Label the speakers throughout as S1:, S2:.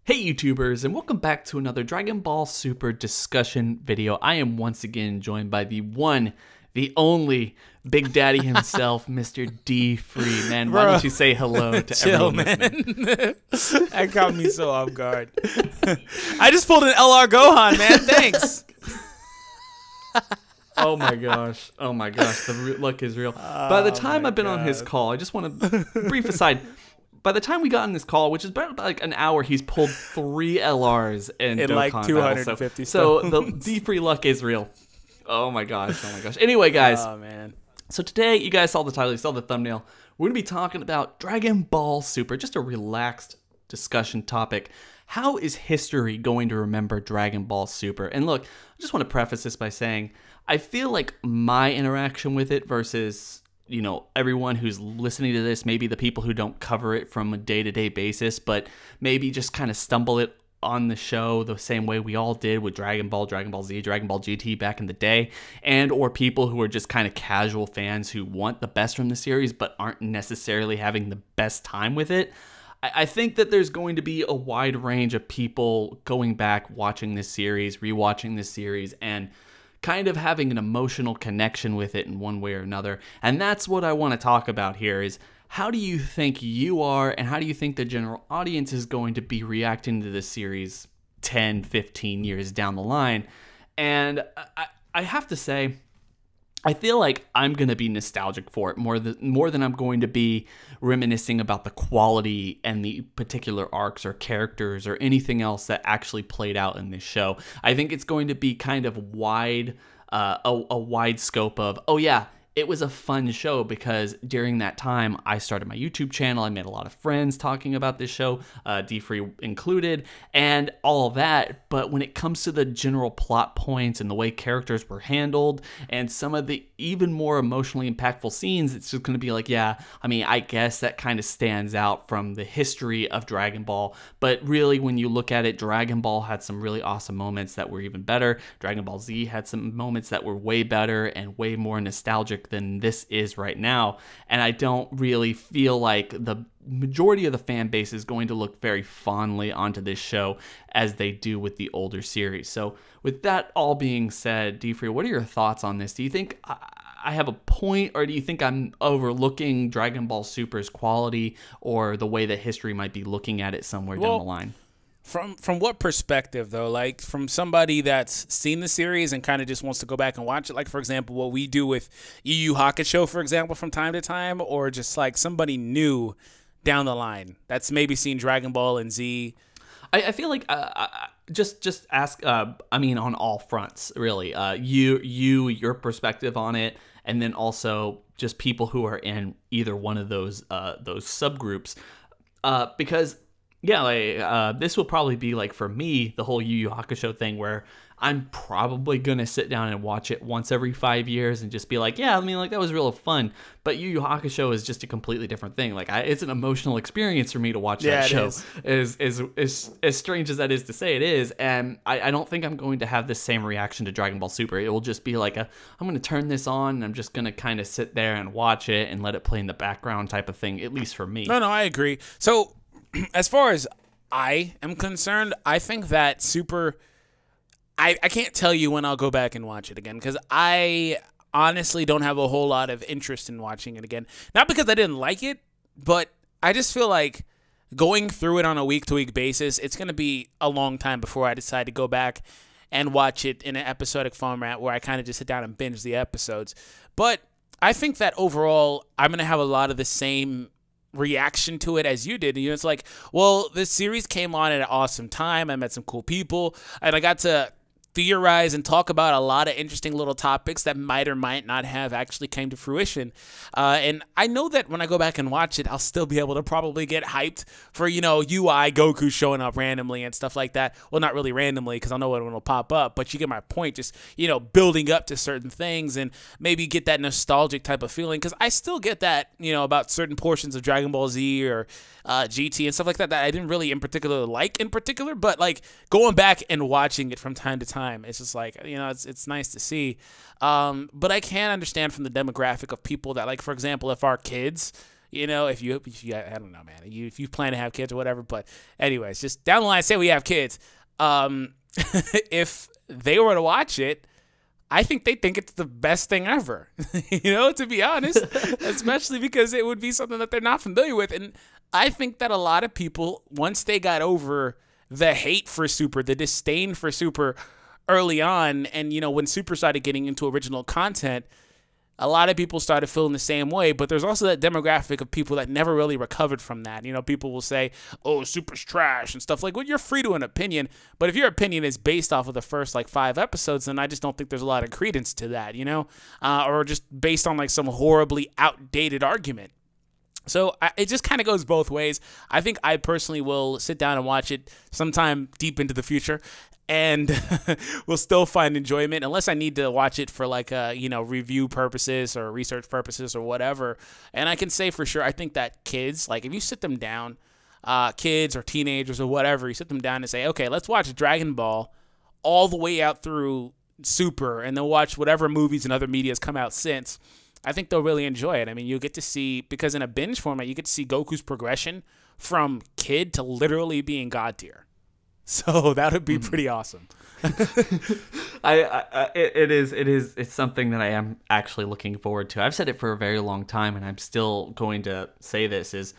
S1: Hey YouTubers, and welcome back to another Dragon Ball Super discussion video. I am once again joined by the one, the only Big Daddy himself, Mr. D Free. Man, why don't you say hello to
S2: Chill,
S1: everyone
S2: man. That caught me so off guard. I just pulled an LR Gohan, man. Thanks.
S1: Oh my gosh, the luck is real. By the time I've been on his call, I just want to, brief aside, by the time we got on this call, which is about like an hour, he's pulled 3 LRs in Dokkan
S2: like
S1: Battle.
S2: 250
S1: So the D Free luck is real. Oh my gosh. Anyway, guys.
S2: Oh, man.
S1: So today, you guys saw the title, you saw the thumbnail. We're going to be talking about Dragon Ball Super, just a relaxed discussion topic. How is history going to remember Dragon Ball Super? And look, I just want to preface this by saying, I feel like my interaction with it versus, you know, everyone who's listening to this, maybe the people who don't cover it from a day-to-day basis, but maybe just kind of stumble it on the show the same way we all did with Dragon Ball, Dragon Ball Z, Dragon Ball GT back in the day, and or people who are just kind of casual fans who want the best from the series but aren't necessarily having the best time with it. I think that there's going to be a wide range of people going back, watching this series, rewatching this series, and kind of having an emotional connection with it in one way or another. And that's what I want to talk about here is, how do you think you are and how do you think the general audience is going to be reacting to this series 10, 15 years down the line? And I have to say, I feel like I'm going to be nostalgic for it more than I'm going to be reminiscing about the quality and the particular arcs or characters or anything else that actually played out in this show. I think it's going to be kind of wide, a wide scope of, oh yeah, it was a fun show because during that time I started my YouTube channel. I made a lot of friends talking about this show, D-Free included, and all of that. But when it comes to the general plot points and the way characters were handled and some of the even more emotionally impactful scenes, it's just going to be like, yeah, I mean, I guess that kind of stands out from the history of Dragon Ball. But really, when you look at it, Dragon Ball had some really awesome moments that were even better. Dragon Ball Z had some moments that were way better and way more nostalgic than this is right now, and I don't really feel like the majority of the fan base is going to look very fondly onto this show as they do with the older series. So with that all being said, D-Free, what are your thoughts on this? Do you think I have a point, or do you think I'm overlooking Dragon Ball Super's quality or the way that history might be looking at it somewhere down the line?
S2: From what perspective, though? Like, from somebody that's seen the series and kind of just wants to go back and watch it? Like, for example, what we do with Yu Yu Hakusho, for example, from time to time? Or just, like, somebody new down the line that's maybe seen Dragon Ball and Z?
S1: I feel like just ask, I mean, on all fronts, really. Your perspective on it, and then also just people who are in either one of those subgroups. Because... yeah, like, this will probably be, like, for me, the whole Yu Yu Hakusho thing where I'm probably going to sit down and watch it once every 5 years and just be like, yeah, I mean, like, that was real fun. But Yu Yu Hakusho is just a completely different thing. Like, it's an emotional experience for me to watch that show. As strange as that is to say, it is. And I don't think I'm going to have the same reaction to Dragon Ball Super. It will just be like, I'm going to turn this on and I'm just going to kind of sit there and watch it and let it play in the background type of thing, at least for me.
S2: No, I agree. So... as far as I am concerned, I think that Super... I can't tell you when I'll go back and watch it again because I honestly don't have a whole lot of interest in watching it again. Not because I didn't like it, but I just feel like going through it on a week-to-week basis, it's going to be a long time before I decide to go back and watch it in an episodic format where I kind of just sit down and binge the episodes. But I think that overall, I'm going to have a lot of the same reaction to it as you did. You know, it's like, well, this series came on at an awesome time. I met some cool people, and I got to theorize and talk about a lot of interesting little topics that might or might not have actually came to fruition. And I know that when I go back and watch it, I'll still be able to probably get hyped for, you know, UI Goku showing up randomly and stuff like that. Well, not really randomly because I know when it'll pop up, but you get my point. Just, you know, building up to certain things and maybe get that nostalgic type of feeling because I still get that, you know, about certain portions of Dragon Ball Z or GT and stuff like that that I didn't really in particular, but like going back and watching it from time to time, it's just like, you know, it's nice to see. But I can understand from the demographic of people that, like, for example, if our kids, You know, if you I don't know, man, if you plan to have kids or whatever. But anyways, just down the line, say we have kids. If they were to watch it, I think they think it's the best thing ever, you know, to be honest, especially because it would be something that they're not familiar with. And I think that a lot of people, once they got over the hate for Super, the disdain for Super early on, and, you know, when Super started getting into original content, a lot of people started feeling the same way. But there's also that demographic of people that never really recovered from that. You know, people will say, oh, Super's trash and stuff like, well, you're free to an opinion. But if your opinion is based off of the first like 5 episodes, then I just don't think there's a lot of credence to that, you know, or just based on like some horribly outdated argument. So it just kind of goes both ways. I think I personally will sit down and watch it sometime deep into the future, and will still find enjoyment unless I need to watch it for like you know, review purposes or research purposes or whatever. And I can say for sure, I think that kids, like if you sit them down, kids or teenagers or whatever, you sit them down and say, okay, let's watch Dragon Ball all the way out through Super, and then watch whatever movies and other medias come out since. I think they'll really enjoy it. I mean, you'll get to see, because in a binge format, you get to see Goku's progression from kid to literally being God tier. So that would be pretty awesome.
S1: It's something that I am actually looking forward to. I've said it for a very long time, and I'm still going to say this, is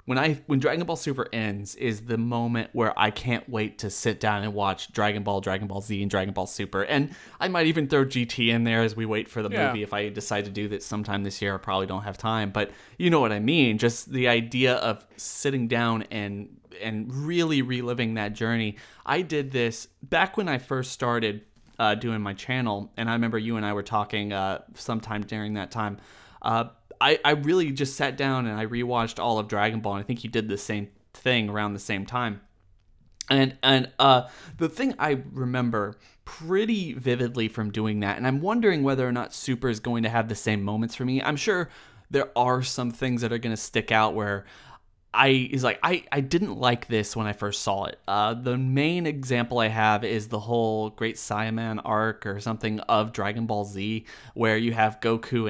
S1: when Dragon Ball Super ends is the moment where I can't wait to sit down and watch Dragon Ball, Dragon Ball Z, and Dragon Ball Super. And I might even throw GT in there as we wait for the movie. If I decide to do that sometime this year, I probably don't have time. But you know what I mean? Just the idea of sitting down and really reliving that journey. I did this back when I first started doing my channel, and I remember you and I were talking sometime during that time. I really just sat down and I rewatched all of Dragon Ball, and I think you did the same thing around the same time. And the thing I remember pretty vividly from doing that, and I'm wondering whether or not Super is going to have the same moments for me. I'm sure there are some things that are going to stick out where I didn't like this when I first saw it. The main example I have is the whole Great Saiyaman arc or something of Dragon Ball Z, where you have Gohan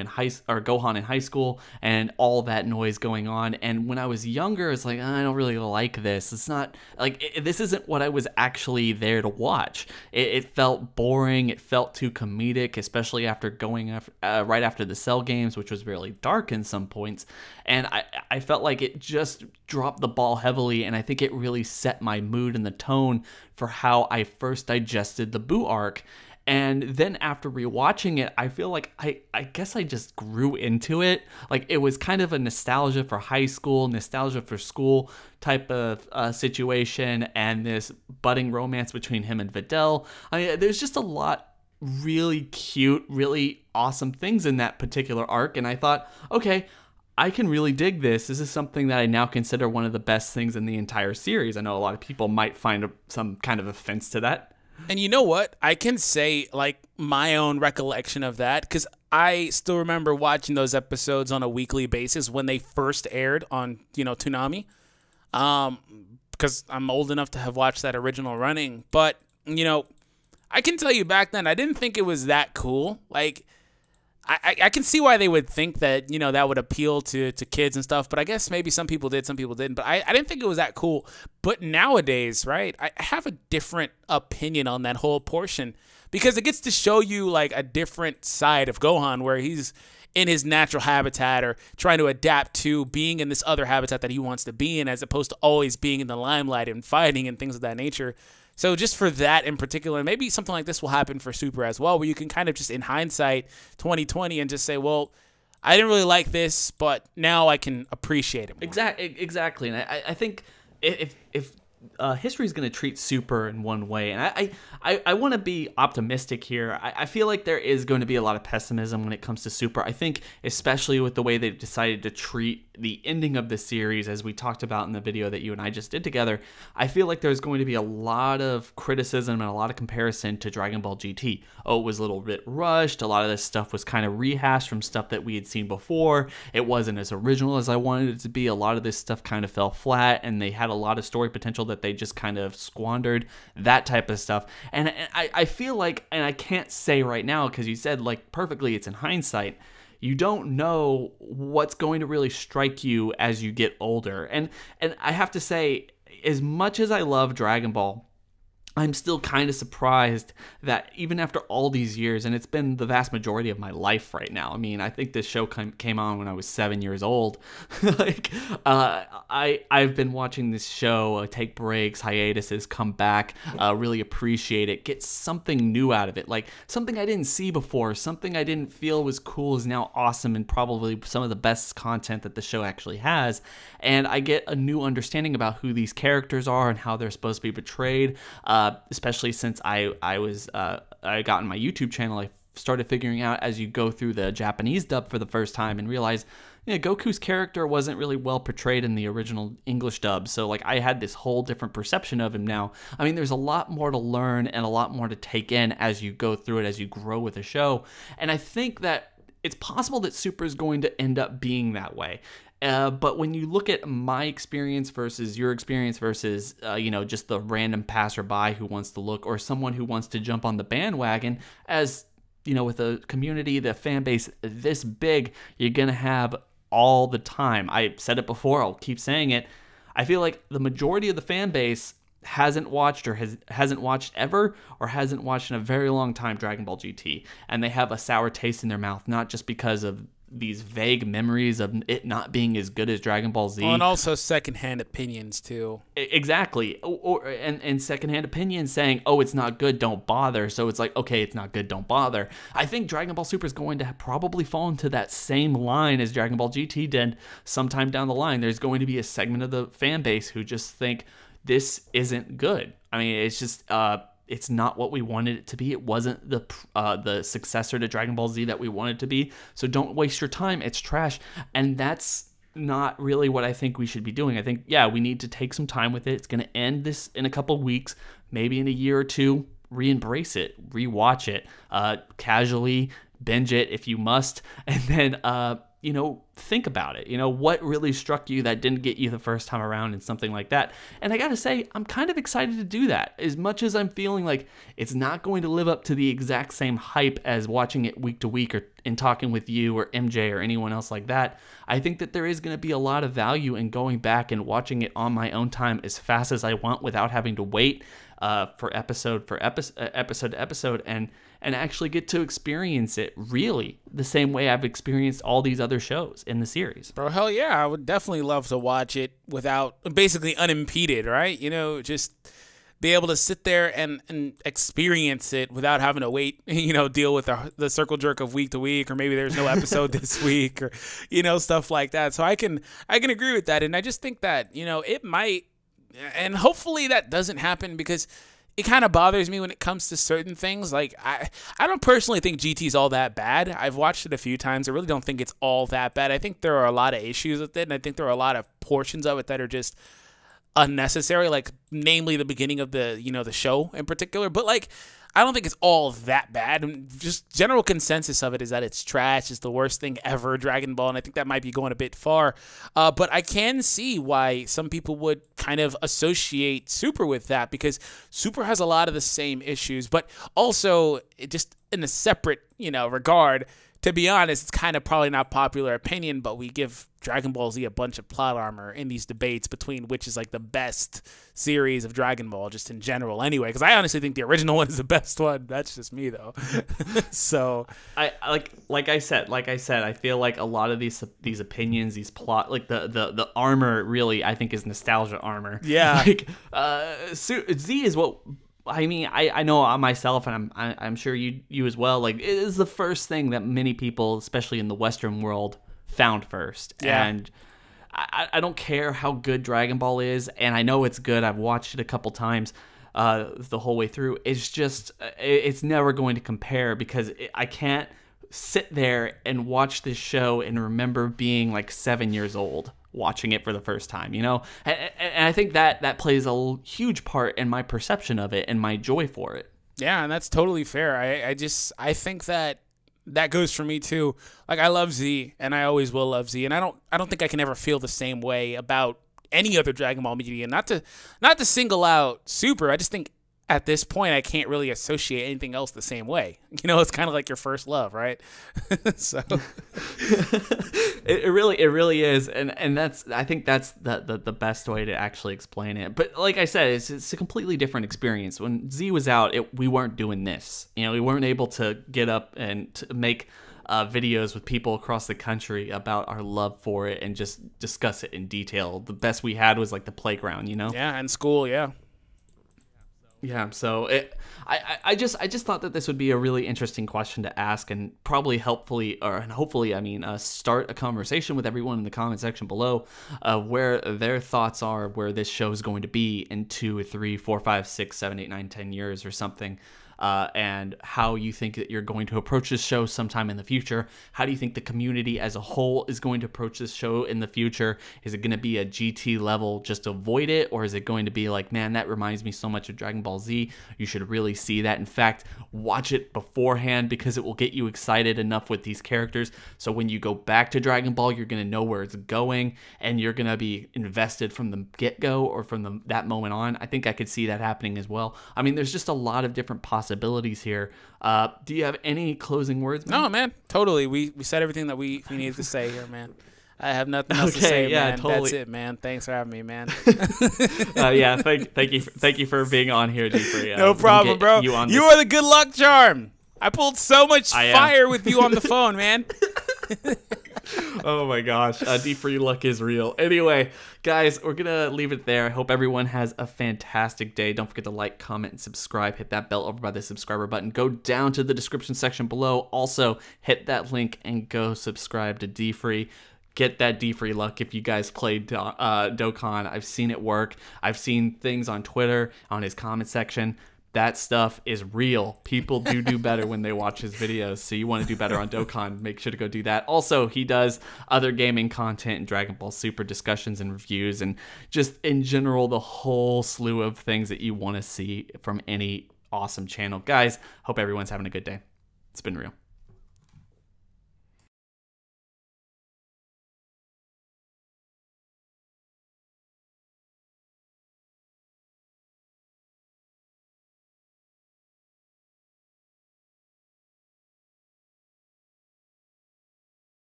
S1: in high school and all that noise going on. And when I was younger, it's like, I don't really like this. It's not like this isn't what I was actually there to watch. It felt boring. It felt too comedic, especially after going right after the Cell games, which was really dark in some points. And I felt like it just dropped the ball heavily, and I think it really set my mood and the tone for how I first digested the Buu arc. And then after rewatching it, I feel like I guess I just grew into it. Like it was kind of a nostalgia for high school, nostalgia for school type of situation, and this budding romance between him and Videl. I mean, there's just a lot really cute, really awesome things in that particular arc, and I thought, okay, I can really dig this. This is something that I now consider one of the best things in the entire series. I know a lot of people might find some kind of offense to that.
S2: And you know what? I can say like my own recollection of that, because I still remember watching those episodes on a weekly basis when they first aired on, you know, Toonami. Because I'm old enough to have watched that original running. But, you know, I can tell you back then, I didn't think it was that cool. Like, I can see why they would think that, you know, that would appeal to kids and stuff, but I guess maybe some people did, some people didn't. But I didn't think it was that cool. But nowadays, right, I have a different opinion on that whole portion, because it gets to show you like a different side of Gohan, where he's in his natural habitat or trying to adapt to being in this other habitat that he wants to be in, as opposed to always being in the limelight and fighting and things of that nature. So just for that in particular, maybe something like this will happen for Super as well, where you can kind of just in hindsight 2020 and just say, well, I didn't really like this, but now I can appreciate it more.
S1: Exactly. And I think if history is going to treat Super in one way, and I want to be optimistic here. I feel like there is going to be a lot of pessimism when it comes to Super. I think especially with the way they've decided to treat the ending of the series, as we talked about in the video that you and I just did together, I feel like there's going to be a lot of criticism and a lot of comparison to Dragon Ball GT. Oh, it was a little bit rushed. A lot of this stuff was kind of rehashed from stuff that we had seen before. It wasn't as original as I wanted it to be. A lot of this stuff kind of fell flat, and they had a lot of story potential that they just kind of squandered, that type of stuff. And I feel like, and I can't say right now because you said like perfectly it's in hindsight, you don't know what's going to really strike you as you get older. And I have to say, as much as I love Dragon Ball, I'm still kind of surprised that even after all these years, and it's been the vast majority of my life right now. I mean, I think this show came on when I was 7 years old. I've been watching this show, take breaks, hiatuses, come back, really appreciate it, get something new out of it, like something I didn't see before, something I didn't feel was cool is now awesome and probably some of the best content that the show actually has. And I get a new understanding about who these characters are and how they're supposed to be portrayed. Especially since I got in my YouTube channel, I started figuring out as you go through the Japanese dub for the first time and realized, Goku's character wasn't really well portrayed in the original English dub. So like I had this whole different perception of him now. I mean, there's a lot more to learn and a lot more to take in as you go through it, as you grow with the show. And I think that it's possible that Super is going to end up being that way. But when you look at my experience versus your experience versus, just the random passerby who wants to look, or someone who wants to jump on the bandwagon, as, with a community, the fan base this big, you're going to have all the time. I said it before, I'll keep saying it. I feel like the majority of the fan base hasn't watched or hasn't watched ever or hasn't watched in a very long time Dragon Ball GT, and they have a sour taste in their mouth, not just because of these vague memories of it not being as good as Dragon Ball Z.
S2: Well, and also secondhand opinions too.
S1: Exactly. And secondhand opinions saying, oh, it's not good, don't bother. So it's like, okay, it's not good, don't bother. I think Dragon Ball Super is going to probably fall into that same line as Dragon Ball GT did sometime down the line. There's going to be a segment of the fan base who just think this isn't good. I mean, it's just it's not what we wanted it to be. It wasn't the successor to Dragon Ball Z that we wanted it to be. So don't waste your time. It's trash. And that's not really what I think we should be doing. I think, we need to take some time with it. It's going to end this in a couple of weeks, maybe in a year or two. Re-embrace it, rewatch it, casually binge it if you must, and then think about it. What really struck you that didn't get you the first time around and something like that. And I gotta say, I'm kind of excited to do that. As much as I'm feeling like it's not going to live up to the exact same hype as watching it week to week or in talking with you or MJ or anyone else like that, I think that there is going to be a lot of value in going back and watching it on my own time as fast as I want without having to wait for episode to episode and actually get to experience it really the same way I've experienced all these other shows in the series.
S2: Bro, hell yeah, I would definitely love to watch it without, basically unimpeded, right? Just be able to sit there and experience it without having to wait, deal with the circle jerk of week to week, or maybe there's no episode this week, or, stuff like that. So I can agree with that. And I just think that, it might, and hopefully that doesn't happen, because it kind of bothers me when it comes to certain things. Like, I don't personally think GT is all that bad. I've watched it a few times. I really don't think it's all that bad. I think there are a lot of issues with it, and I think there are a lot of portions of it that are just unnecessary, like namely the beginning of the the show in particular. But like, I don't think it's all that bad. And just general consensus of it is that it's trash. It's the worst thing ever, Dragon Ball, and I think that might be going a bit far. But I can see why some people would kind of associate Super with that, because Super has a lot of the same issues, but also just in a separate regard. To be honest, it's kind of probably not popular opinion, but we give Dragon Ball Z a bunch of plot armor in these debates between which is like the best series of Dragon Ball just in general anyway, because I honestly think the original one is the best one. That's just me though. So
S1: I like I said, I feel like a lot of these opinions, these plot, like the armor really I think is nostalgia armor.
S2: Yeah.
S1: Like Z is what I mean, I know myself, and I'm sure you as well. Like, it is the first thing that many people, especially in the Western world, found first.
S2: Yeah.
S1: And I don't care how good Dragon Ball is, and I know it's good. I've watched it a couple times the whole way through. It's just, it's never going to compare, because I can't sit there and watch this show and remember being like 7 years old watching it for the first time, and I think that plays a huge part in my perception of it and my joy for it.
S2: Yeah, and that's totally fair. I think that goes for me too. Like, I love Z, and I always will love Z, and I don't think I can ever feel the same way about any other Dragon Ball media. Not to single out Super. I just think at this point, I can't really associate anything else the same way. You know, it's kind of like your first love, right? So
S1: it really is, and I think that's the best way to actually explain it. But like I said, it's a completely different experience. When Z was out, we weren't doing this. You know, we weren't able to get up and to make videos with people across the country about our love for it and just discuss it in detail. The best we had was like the playground, you know?
S2: Yeah, and school, yeah.
S1: Yeah, so I just thought that this would be a really interesting question to ask, and probably hopefully start a conversation with everyone in the comment section below, where their thoughts are, where this show is going to be in 2 or 3, 4, 5, 6, 7, 8, 9, 10 years or something. And how you think that you're going to approach this show sometime in the future. How do you think the community as a whole is going to approach this show in the future? Is it going to be a GT level, just avoid it? Or is it going to be like, man, that reminds me so much of Dragon Ball Z. You should really see that. In fact, watch it beforehand, because it will get you excited enough with these characters. So when you go back to Dragon Ball, you're going to know where it's going, and you're going to be invested from the get-go or from that moment on. I think I could see that happening as well. I mean, there's just a lot of different possibilities here. Do you have any closing words, man?
S2: No, man, totally. We said everything that we needed to say here, man. I have nothing else to say, man. Totally. That's it, man. Thanks for having me, man.
S1: Yeah, thank you for being on here, D3.
S2: No problem, bro. You are the good luck charm. I pulled so much fire with you on the phone, man.
S1: Oh my gosh, D3 luck is real. Anyway, guys, we're gonna leave it there. I hope everyone has a fantastic day. Don't forget to like, comment, and subscribe. Hit that bell over by the subscriber button. Go down to the description section below. Also, hit that link and go subscribe to D3. Get that D3 luck if you guys played Dokkan. I've seen it work. I've seen things on Twitter, on his comment section. That stuff is real. People do better when they watch his videos. So you want to do better on Dokkan, make sure to go do that. Also, he does other gaming content and Dragon Ball Super discussions and reviews, and just in general, the whole slew of things that you want to see from any awesome channel. Guys, hope everyone's having a good day. It's been real.